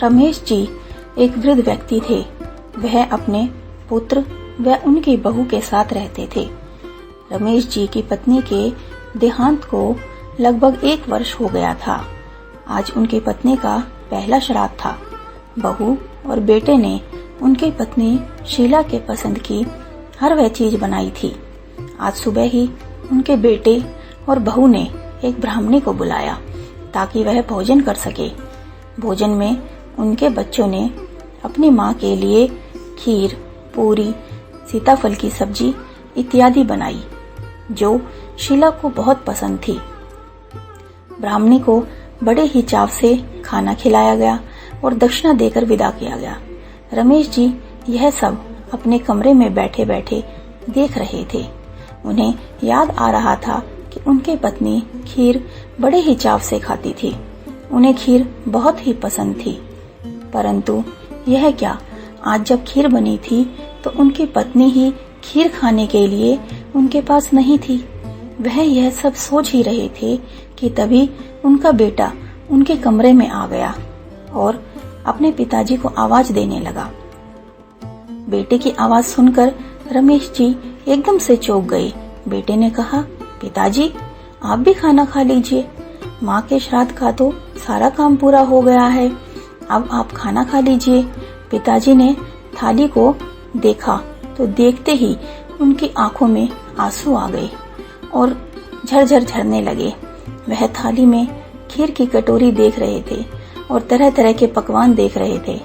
रमेश जी एक वृद्ध व्यक्ति थे। वह अपने पुत्र व उनकी बहू के साथ रहते थे। रमेश जी की पत्नी के देहांत को लगभग 1 वर्ष हो गया था। आज उनकी पत्नी का पहला श्राद्ध था। बहू और बेटे ने उनकी पत्नी शीला के पसंद की हर वह चीज बनाई थी। आज सुबह ही उनके बेटे और बहू ने एक ब्राह्मणी को बुलाया ताकि वह भोजन कर सके। भोजन में उनके बच्चों ने अपनी माँ के लिए खीर, पूरी, सीताफल की सब्जी इत्यादि बनाई जो शीला को बहुत पसंद थी। ब्राह्मणी को बड़े ही चाव से खाना खिलाया गया और दक्षिणा देकर विदा किया गया। रमेश जी यह सब अपने कमरे में बैठे बैठे देख रहे थे। उन्हें याद आ रहा था कि उनकी पत्नी खीर बड़े ही चाव से खाती थी। उन्हें खीर बहुत ही पसंद थी। परंतु यह क्या, आज जब खीर बनी थी तो उनकी पत्नी ही खीर खाने के लिए उनके पास नहीं थी। वह यह सब सोच ही रहे थे कि तभी उनका बेटा उनके कमरे में आ गया और अपने पिताजी को आवाज देने लगा। बेटे की आवाज सुनकर रमेश जी एकदम से चौंक गए। बेटे ने कहा, पिताजी आप भी खाना खा लीजिए। माँ के श्राद्ध का तो सारा काम पूरा हो गया है, अब आप खाना खा लीजिए। पिताजी ने थाली को देखा तो देखते ही उनकी आंखों में आंसू आ गए और झरझर झरने लगे। वह थाली में खीर की कटोरी देख रहे थे और तरह तरह के पकवान देख रहे थे।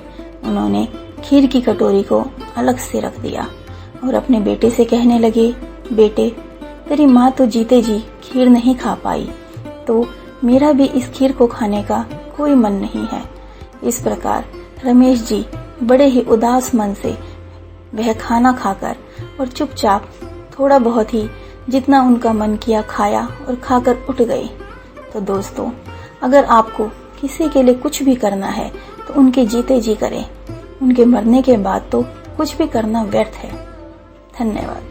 उन्होंने खीर की कटोरी को अलग से रख दिया और अपने बेटे से कहने लगे, बेटे तेरी माँ तो जीते जी खीर नहीं खा पाई, तो मेरा भी इस खीर को खाने का कोई मन नहीं है। इस प्रकार रमेश जी बड़े ही उदास मन से वह खाना खाकर और चुपचाप थोड़ा बहुत ही जितना उनका मन किया खाया और खाकर उठ गए। तो दोस्तों, अगर आपको किसी के लिए कुछ भी करना है तो उनके जीते जी करें। उनके मरने के बाद तो कुछ भी करना व्यर्थ है। धन्यवाद।